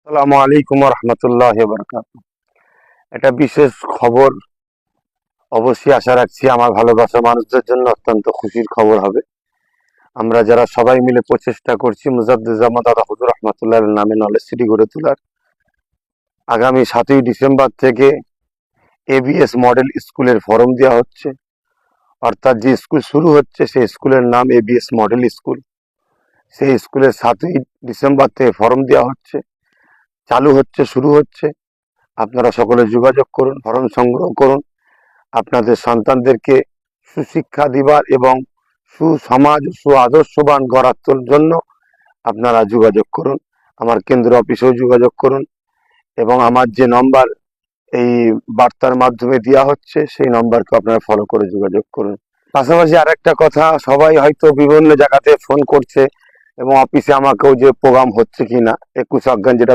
আসসালামু আলাইকুম রহমতুল্লাহ বরকাত। এটা বিশেষ খবর, অবশ্যই আশা রাখছি আমার ভালোবাসা মানুষদের জন্য অত্যন্ত খুশির খবর হবে। আমরা যারা সবাই মিলে প্রচেষ্টা করছি মুজাদ্দিদ দাদা হুজুর রহমতুল্লাহ নামে নলেজ সিটি গড়ে তোলার, আগামী 7ই ডিসেম্বর থেকে এবিএস মডেল স্কুলের ফরম দেওয়া হচ্ছে। অর্থাৎ যে স্কুল শুরু হচ্ছে সেই স্কুলের নাম এবিএস মডেল স্কুল। সেই স্কুলের 7ই ডিসেম্বর থেকে ফরম দেওয়া হচ্ছে, চালু হচ্ছে, শুরু হচ্ছে। আপনারা সকলে যোগাযোগ করুন, ফরম সংগ্রহ করুন। আপনাদের সন্তানদেরকে সুশিক্ষা দিবার এবং সুসমাজ সুআদর্শবান গড়ার জন্য আপনারা যোগাযোগ করুন। আমার কেন্দ্র অফিসেও যোগাযোগ করুন এবং আমার যে নম্বর এই বার্তার মাধ্যমে দেওয়া হচ্ছে সেই নম্বরকে আপনারা ফলো করে যোগাযোগ করুন। পাশাপাশি আরেকটা কথা, সবাই হয়তো বিভিন্ন জায়গাতে ফোন করছে এবং অফিসে আমাকেও যে প্রোগ্রাম হচ্ছে কিনা 21 অজ্ঞান, যেটা